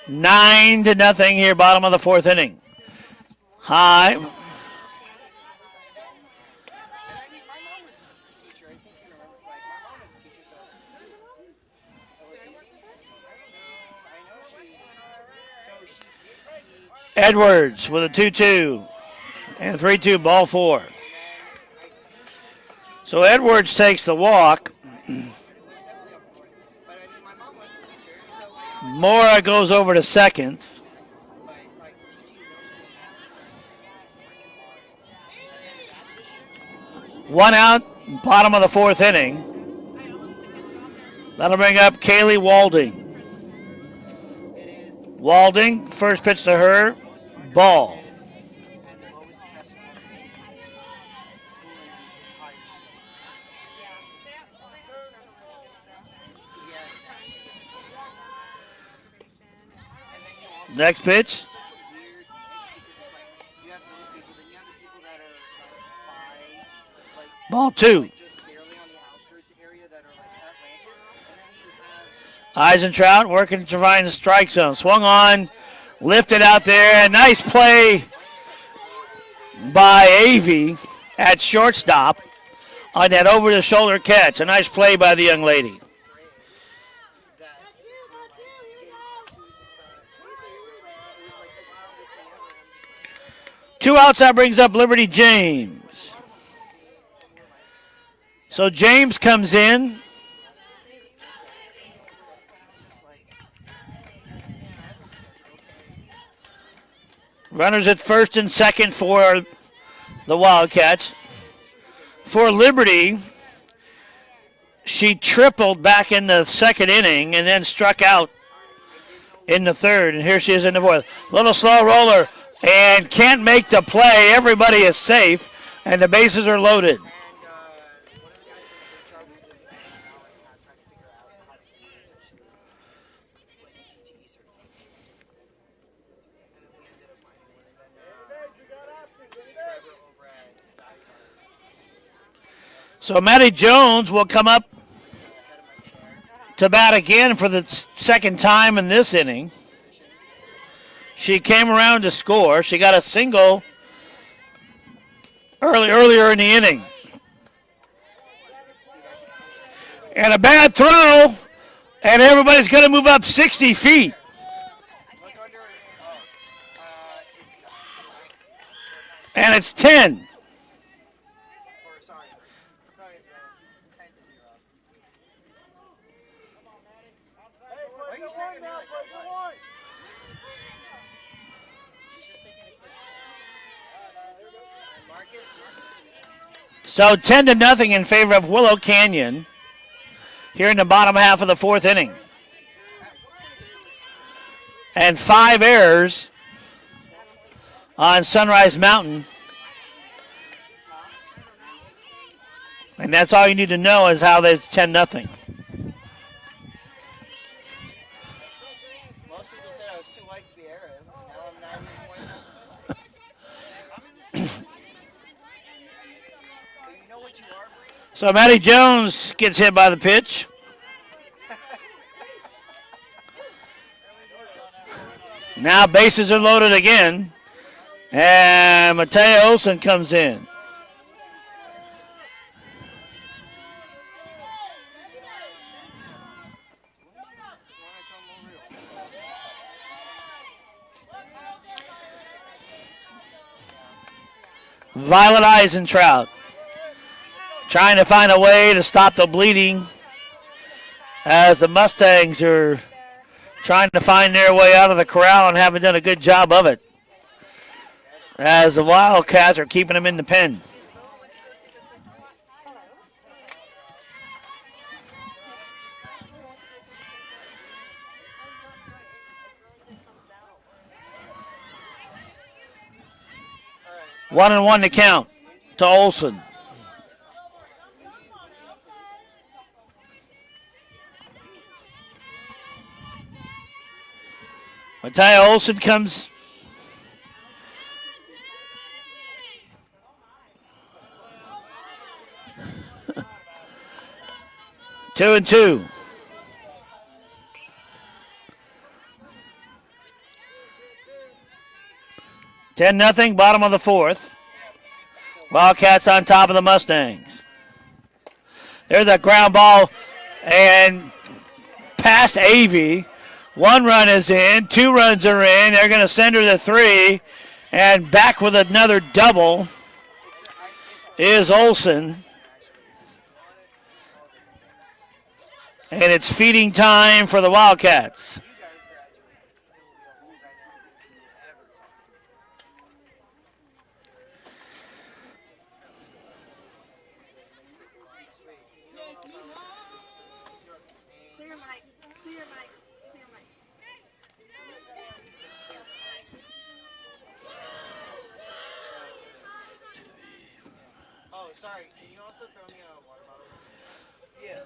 Nine to nothing here, bottom of the fourth inning. High. Edwards with a 2-2 and a 3-2, ball 4. So Edwards takes the walk. Mora goes over to second. One out, bottom of the fourth inning. That'll bring up Kaylee Walding. Walding, first pitch to her, ball. Next pitch. Ball 2. Eisentrout working to find the strike zone. Swung on, lifted out there. Nice play by Avey at shortstop on that over-the-shoulder catch. A nice play by the young lady. Two outs, that brings up Liberty James. So James comes in. Runners at first and second for the Wildcats. For Liberty, she tripled back in the second inning and then struck out in the third. And here she is in the fourth. Little slow roller. And can't make the play. Everybody is safe, and the bases are loaded. So Maddie Jones will come up to bat again for the second time in this inning. She came around to score. She got a single earlier in the inning. And a bad throw, and everybody's going to move up 60 feet. And it's 10. So 10-0 in favor of Willow Canyon here in the bottom half of the fourth inning. And 5 errors on Sunrise Mountain. And that's all you need to know is how there's 10-0. Most people said I was too white to be Arab. Now I'm not even white enough to be. I'm in the same. But you know what you are, Bree? So Maddie Jones gets hit by the pitch. Now bases are loaded again. And Matea Olsen comes in. Violet Eisentrout trying to find a way to stop the bleeding as the Mustangs are trying to find their way out of the corral and haven't done a good job of it, as the Wildcats are keeping them in the pen. One and one to count to Olson. Mattia Olson comes. Two and two. 10-0, bottom of the fourth. Wildcats on top of the Mustangs. There's a ground ball and past Avey. 1 run is in, 2 runs are in. They're going to send her the 3, and back with another double is Olson. And it's feeding time for the Wildcats. Sorry, can you also throw me a water bottle? Yeah.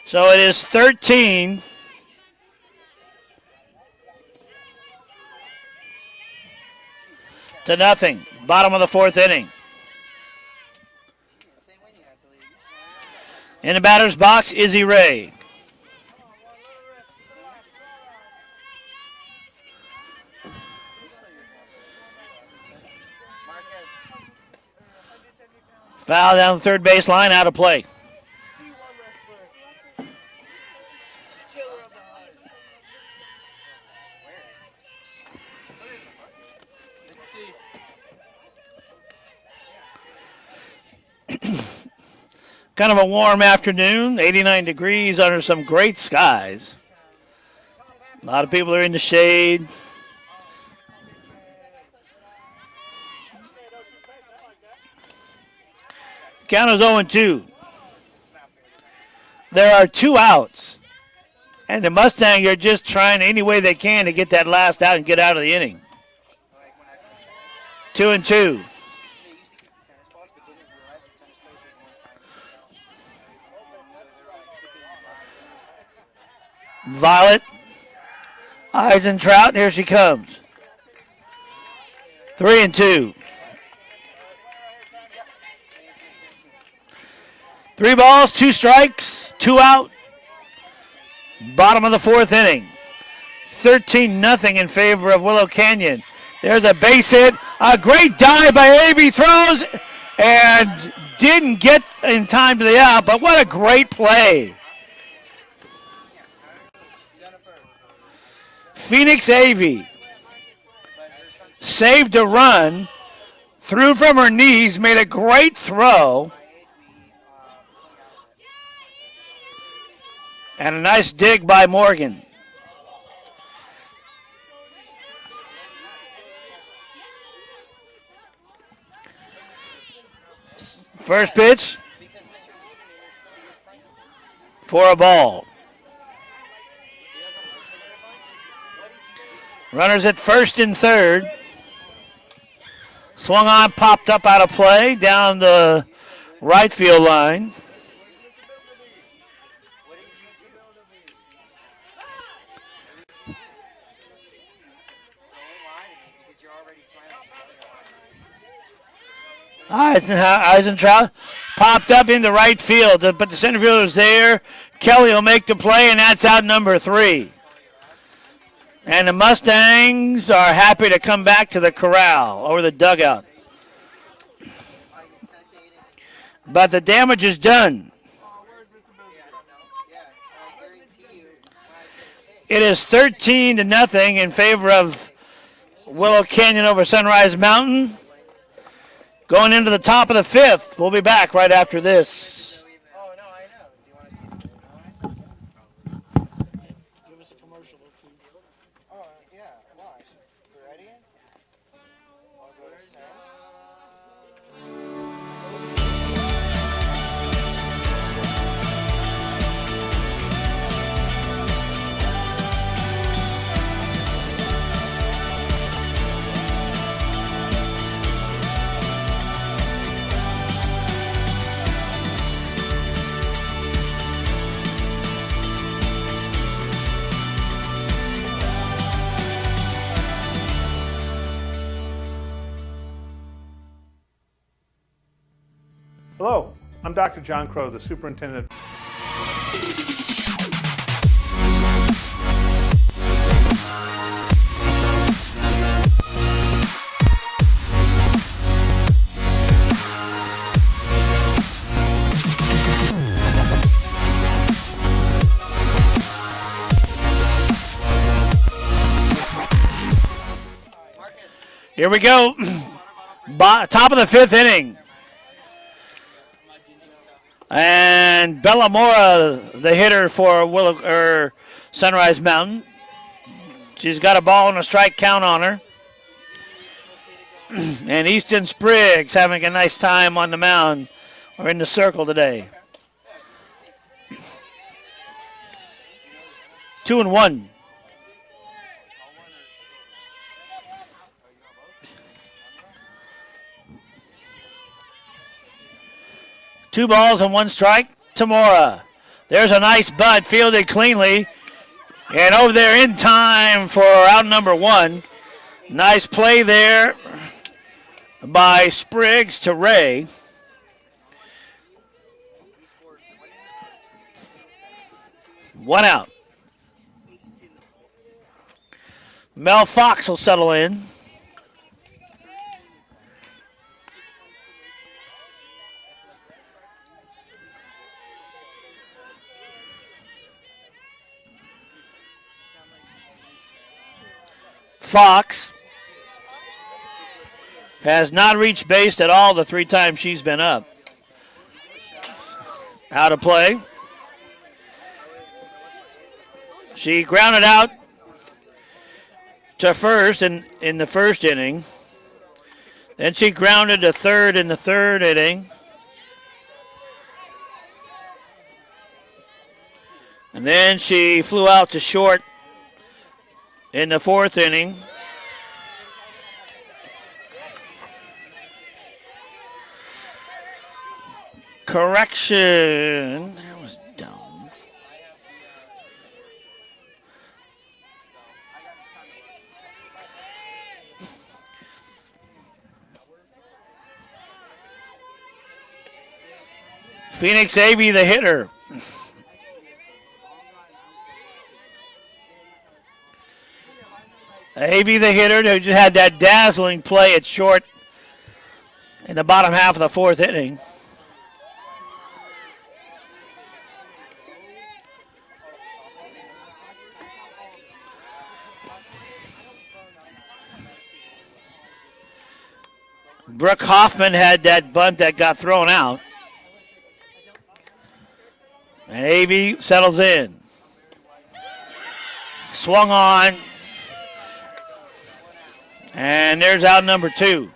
So it is 13 to nothing. Bottom of the fourth inning. In the batter's box, Izzy Ray. Foul down the third base line, out of play. Kind of a warm afternoon, 89 degrees under some great skies. A lot of people are in the shade. Count is 0-2. There are 2 outs. And the Mustangs are just trying any way they can to get that last out and get out of the inning. 2-2. Violet Eisentrout, here she comes. 3-2. 3 balls, 2 strikes, 2 out. Bottom of the fourth inning. 13-0 in favor of Willow Canyon. There's a base hit. A great dive by Avey, throws and didn't get in time to the out, but what a great play. Phoenix Avey saved a run, threw from her knees, made a great throw. And a nice dig by Morgan. First pitch for a ball. Runners at first and third. Swung on, popped up out of play down the right field line. Eisentrout popped up into right field, but the center fielder's there. Kelly will make the play, and that's out number 3. And the Mustangs are happy to come back to the corral or the dugout. But the damage is done. It is 13-0 in favor of Willow Canyon over Sunrise Mountain. Going into the top of the fifth. We'll be back right after this. Oh, no, I know. Do you want to see the noise? Give us a commercial. Oh, yeah, watch. You ready? I'll go to sense. Hello, I'm Dr. John Crow, the superintendent. Here we go. Top of the fifth inning. And Bella Mora, the hitter for Willow, Sunrise Mountain. She's got a ball and a strike count on her. And Easton Spriggs having a nice time on the mound or in the circle today. 2-1. Two balls and one strike to Mora. There's a nice bunt, fielded cleanly. And over there in time for out number one. Nice play there by Spriggs to Ray. One out. Mel Fox will settle in. Fox has not reached base at all the 3 times she's been up. Out of play. She grounded out to first in the first inning. Then she grounded to third in the third inning. And then she flew out to short in the fourth inning. Correction. That was dumb. Phoenix Avey, the hitter. Avey, the hitter, who just had that dazzling play at short in the bottom half of the fourth inning. Brooke Hoffman had that bunt that got thrown out. And Avey settles in. Swung on. And there's out number 2.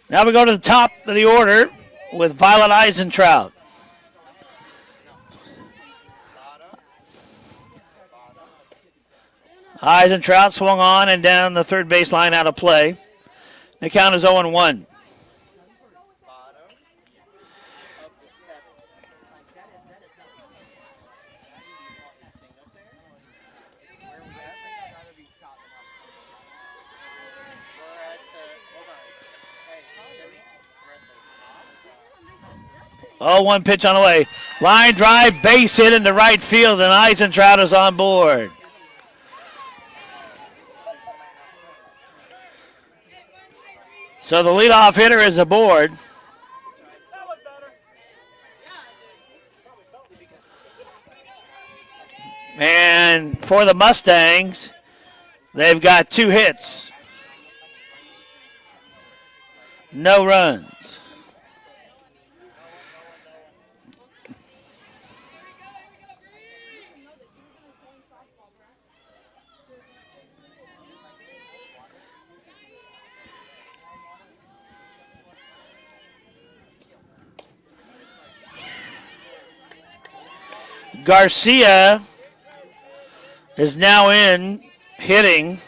Now we go to the top of the order with Violet Eisentrout. Eisentrout swung on and down the third baseline out of play. The count is 0-1. Oh, one pitch on the way. Line drive, base hit into right field, and Eisentrout is on board. So the leadoff hitter is aboard. And for the Mustangs, they've got 2 hits. No runs. Garcia is now in hitting.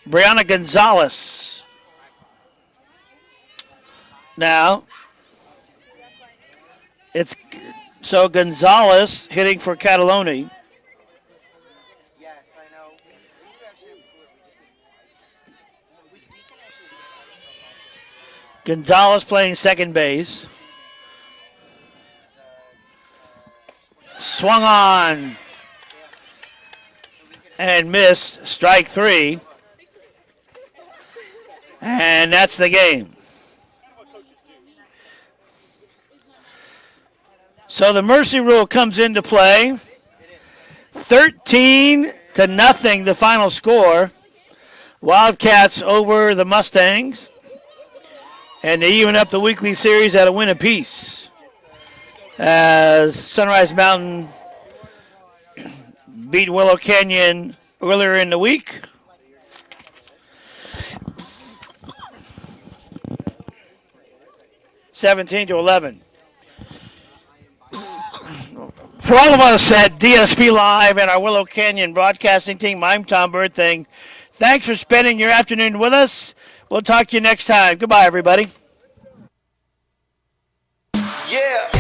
Brianna Gonzalez. Now, it's so Gonzalez hitting for Cataloni. Yes, I know. We do actually have a cooler. We just need ice. Which we can actually get ice from. Gonzalez playing second base. Swung on and missed. Strike 3. And that's the game. So the mercy rule comes into play. 13-0, the final score. Wildcats over the Mustangs. And they even up the weekly series at a win apiece. As Sunrise Mountain beat Willow Canyon earlier in the week. (17-11). For all of us at DSP Live and our Willow Canyon broadcasting team, I'm Tom Berthing. Thanks for spending your afternoon with us. We'll talk to you next time. Goodbye, everybody. Yeah.